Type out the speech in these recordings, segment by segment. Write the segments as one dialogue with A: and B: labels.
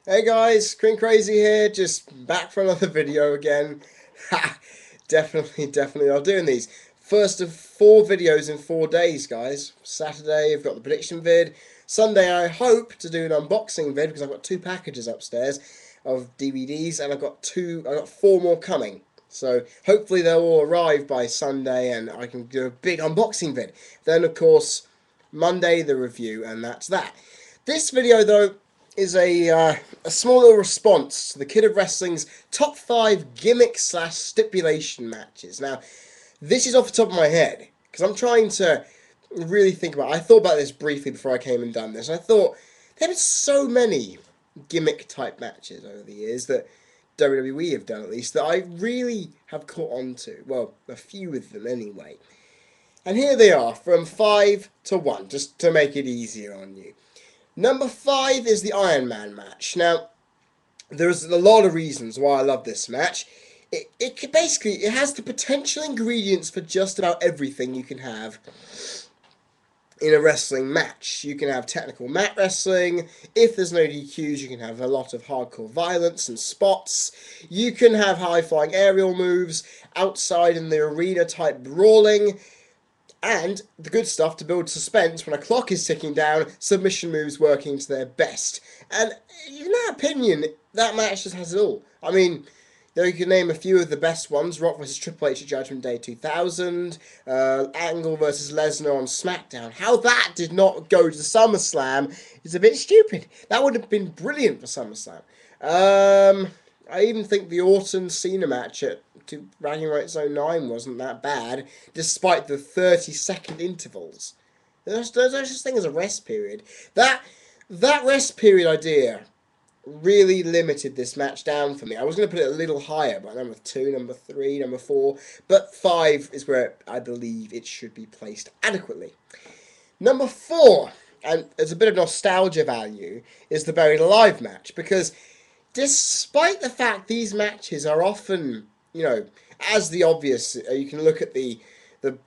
A: Hey guys, Screen Crazy here, just back for another video again. Ha! Definitely not doing these. First of four videos in 4 days, guys. Saturday, I've got the prediction vid. Sunday, I hope to do an unboxing vid because I've got two packages upstairs of DVDs, and I've got four more coming. So hopefully they'll all arrive by Sunday, and I can do a big unboxing vid. Then, of course, Monday the review, and that's that. This video, though, is a small little response to the Kid of Wrestling's top 5 gimmick slash stipulation matches. Now, this is off the top of my head because I'm trying to really think about it. I thought about this briefly before I came and done this. I thought there have been so many gimmick type matches over the years that WWE have done, at least, that I really have caught on to. Well, a few of them anyway. And here they are, from 5 to 1, just to make it easier on you. Number 5 is the Iron Man match. Now, there's a lot of reasons why I love this match. It has the potential ingredients for just about everything you can have in a wrestling match. You can have technical mat wrestling. If there's no DQs, you can have a lot of hardcore violence and spots. You can have high-flying aerial moves, outside in the arena type brawling. And the good stuff to build suspense when a clock is ticking down, submission moves working to their best. And in that opinion, that match just has it all. I mean, you can name a few of the best ones. Rock vs. Triple H at Judgment Day 2000, Angle vs. Lesnar on SmackDown. How that did not go to SummerSlam is a bit stupid. That would have been brilliant for SummerSlam. I even think the Orton Cena match at Bragging Rights 09 wasn't that bad, despite the 30-second intervals. There's no such thing as a rest period. That rest period idea really limited this match down for me. I was going to put it a little higher, but number 2, number 3, number 4, but 5 is where I believe it should be placed adequately. Number 4, and there's a bit of nostalgia value, is the Buried Alive match, because despite the fact these matches are often, as the obvious, you can look at the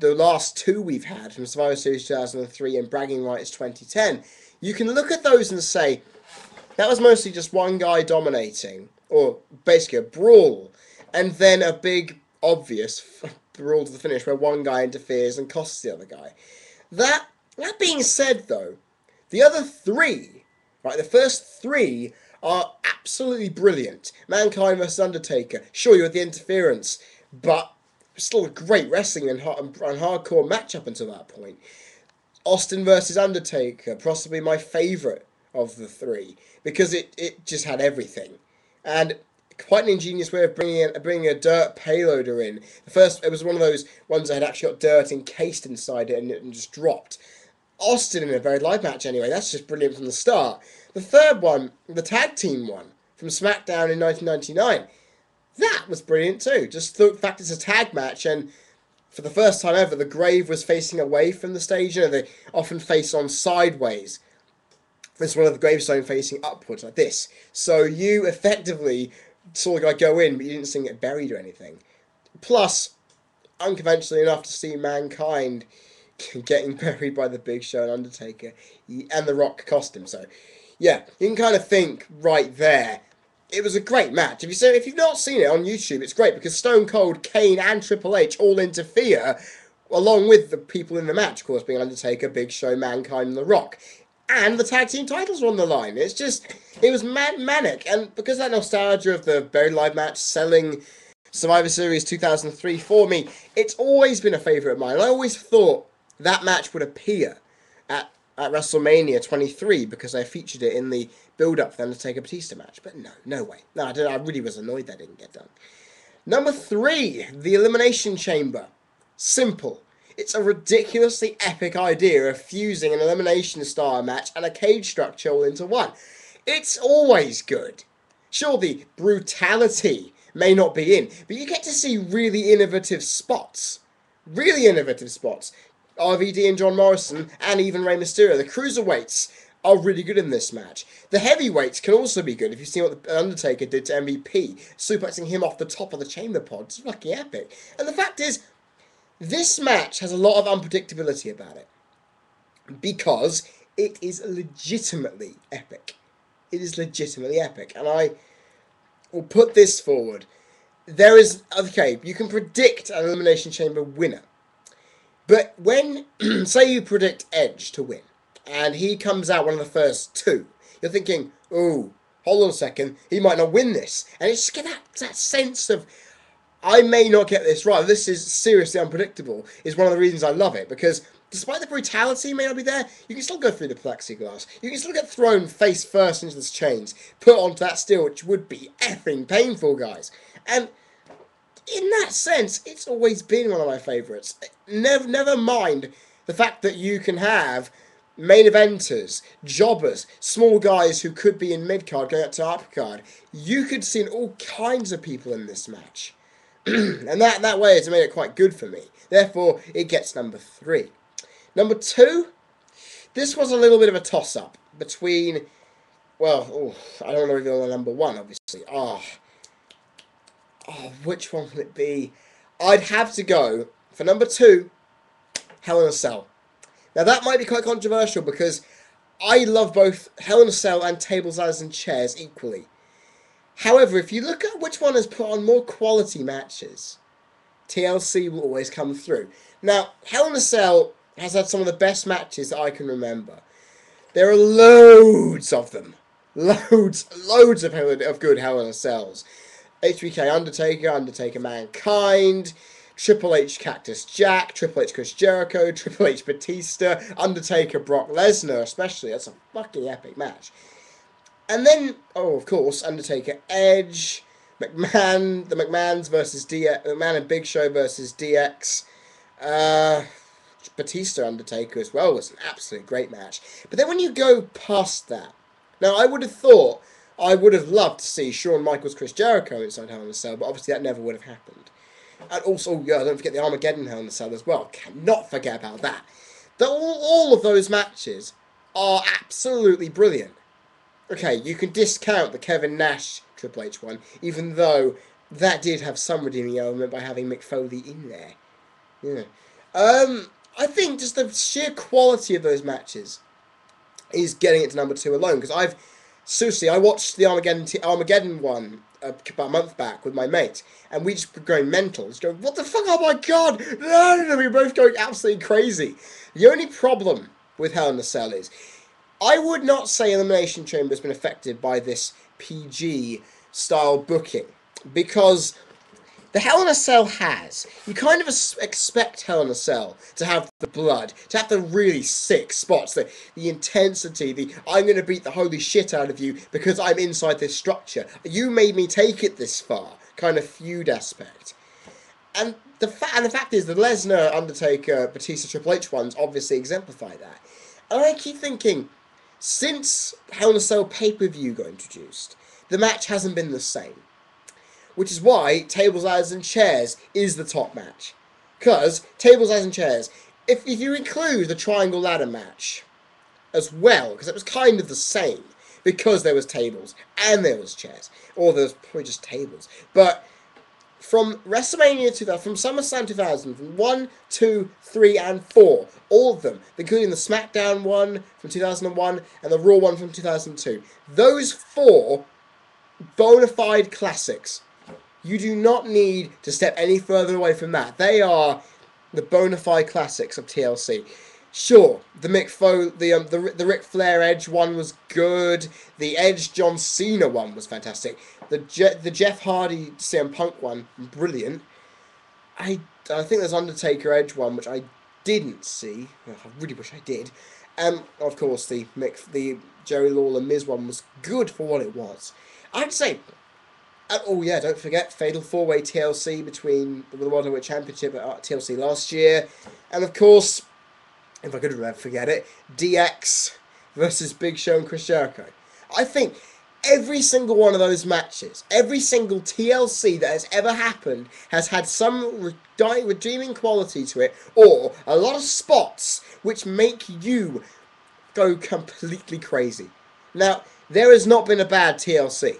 A: last two we've had from Survivor Series 2003 and Bragging Rights 2010, you can look at those and say, that was mostly just one guy dominating, or basically a brawl, and then a big, obvious brawl to the finish where one guy interferes and costs the other guy. That being said, though, the other three, right, the first three are absolutely brilliant. Mankind vs. Undertaker, sure, you had the interference, but still a great wrestling and hardcore match up until that point. Austin versus Undertaker, possibly my favourite of the three, because it just had everything. And quite an ingenious way of bringing a dirt payloader in. The first, it was one of those ones that had actually got dirt encased inside it and just dropped. Austin in a very live match anyway, that's just brilliant from the start. The third one, the tag team one, from SmackDown in 1999, that was brilliant too. Just the fact it's a tag match, and for the first time ever, the grave was facing away from the stage. They often face on sideways. This one of the gravestone facing upwards like this. So you effectively saw the guy go in, but you didn't see him get buried or anything. Plus, unconventionally enough to see Mankind getting buried by the Big Show and Undertaker, and The Rock cost him. So, yeah, you can kind of think right there. It was a great match. If you've not seen it on YouTube, it's great because Stone Cold, Kane, and Triple H all interfere, along with the people in the match, of course, being Undertaker, Big Show, Mankind, and The Rock. And the tag team titles are on the line. It was manic. And because of that nostalgia of the Buried Alive match selling Survivor Series 2003 for me, it's always been a favourite of mine. And I always thought that match would appear at WrestleMania 23 because I featured it in the build-up for the Undertaker Batista match. But no way. No, I really was annoyed that didn't get done. Number 3, the Elimination Chamber. Simple. It's a ridiculously epic idea of fusing an elimination style match and a cage structure all into one. It's always good. Sure, the brutality may not be in, but you get to see really innovative spots. Really innovative spots. RVD and John Morrison, and even Rey Mysterio. The cruiserweights are really good in this match. The heavyweights can also be good. If you see what the Undertaker did to MVP, suplexing him off the top of the chamber pod, it's fucking epic. And the fact is, this match has a lot of unpredictability about it because it is legitimately epic. It is legitimately epic. And I will put this forward. There is, okay, you can predict an Elimination Chamber winner. But when, say you predict Edge to win, and he comes out one of the first two, you're thinking, oh, hold on a second, he might not win this. And it's just get that sense of, I may not get this right. This is seriously unpredictable. Is one of the reasons I love it, because despite the brutality may not be there, you can still go through the plexiglass. You can still get thrown face first into the chains, put onto that steel, which would be effing painful, guys. And in that sense, it's always been one of my favourites. Never mind the fact that you can have main eventers, jobbers, small guys who could be in mid-card going up to upper card. You could see all kinds of people in this match. And that way it's made it quite good for me. Therefore, it gets number 3. Number 2, this was a little bit of a toss-up between, well, I don't know if you're on number 1, obviously. Which one will it be? I'd have to go for number 2, Hell in a Cell. Now that might be quite controversial because I love both Hell in a Cell and Tables, Ladders and Chairs equally. However, if you look at which one has put on more quality matches, TLC will always come through. Now, Hell in a Cell has had some of the best matches that I can remember. There are loads of them. Loads of good Hell in a Cells. HBK Undertaker Mankind, Triple H Cactus Jack, Triple H Chris Jericho, Triple H Batista, Undertaker Brock Lesnar especially. That's a fucking epic match. And then, of course, Undertaker Edge, McMahon, the McMahons versus DX, McMahon and Big Show versus DX, Batista Undertaker as well was an absolute great match. But then when you go past that, now I would have loved to see Shawn Michaels, Chris Jericho inside Hell in a Cell, but obviously that never would have happened. And also, don't forget the Armageddon Hell in a Cell as well. Cannot forget about that. All of those matches are absolutely brilliant. Okay, you can discount the Kevin Nash Triple H one, even though that did have some redeeming element by having Mick Foley in there. Yeah. I think just the sheer quality of those matches is getting it to number 2 alone, because I watched the Armageddon one about a month back with my mate, and we just were going mental. Just going, what the fuck? Oh my god! No, we were both going absolutely crazy. The only problem with Hell in a Cell is, I would not say Elimination Chamber has been affected by this PG style booking, because the Hell in a Cell has. You kind of expect Hell in a Cell to have the blood, to have the really sick spots, the intensity, I'm going to beat the holy shit out of you because I'm inside this structure. You made me take it this far kind of feud aspect. And the fact is, the Lesnar, Undertaker, Batista, Triple H ones obviously exemplify that. And I keep thinking, since Hell in a Cell pay-per-view got introduced, the match hasn't been the same. Which is why Tables, Ladders and Chairs is the top match. Because Tables, Ladders and Chairs, if you include the Triangle Ladder match as well, because it was kind of the same, because there was tables and there was chairs, or there was probably just tables. But from WrestleMania 2000, from SummerSlam 2000, from 1, 2, 3, and 4, all of them, including the SmackDown one from 2001 and the Raw one from 2002, those 4 bona fide classics. You do not need to step any further away from that. They are the bona fide classics of TLC. Sure, the Ric Flair Edge one was good. The Edge John Cena one was fantastic. The Jeff Hardy CM Punk one, brilliant. I think there's Undertaker Edge one, which I didn't see. Well, I really wish I did. And of course the Jerry Lawler Miz one was good for what it was. I'd say. Oh yeah, don't forget Fatal 4-Way TLC between the World Heavyweight Championship at TLC last year, and of course, if I could forget it, DX versus Big Show and Chris Jericho. I think every single one of those matches, every single TLC that has ever happened, has had some redeeming quality to it, or a lot of spots which make you go completely crazy. Now, there has not been a bad TLC.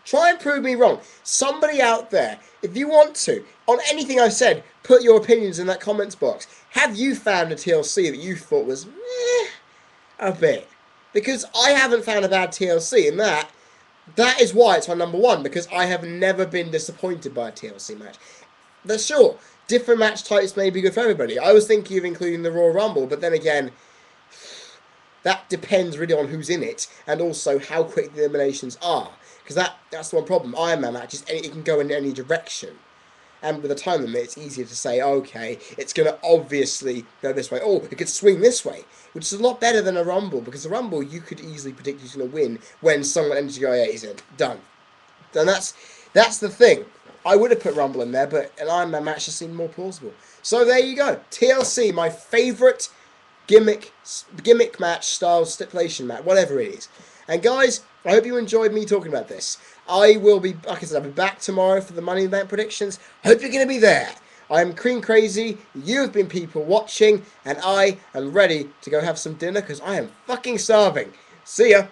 A: Try and prove me wrong. Somebody out there, if you want to, on anything I've said, put your opinions in that comments box. Have you found a TLC that you thought was a bit? because I haven't found a bad TLC, and that is why it's my number one, because I have never been disappointed by a TLC match. That's sure, different match types may be good for everybody. I was thinking of including the Royal Rumble, but then again, that depends really on who's in it, and also how quick the eliminations are. Because that's the one problem. Iron Man matches, it can go in any direction. And with a time limit, it's easier to say, okay, it's going to obviously go this way. Oh, it could swing this way, which is a lot better than a Rumble, because a Rumble, you could easily predict who's going to win when someone enters, you go, yeah, he's in. Done. And that's the thing. I would have put Rumble in there, but an Iron Man match just seemed more plausible. So there you go. TLC, my favourite gimmick match style stipulation match, whatever it is. And guys, I hope you enjoyed me talking about this. I will be, like I said, I'll be back tomorrow for the Money in the Bank predictions. Hope you're going to be there. I am Cream Crazy, you have been people watching, and I am ready to go have some dinner because I am fucking starving. See ya.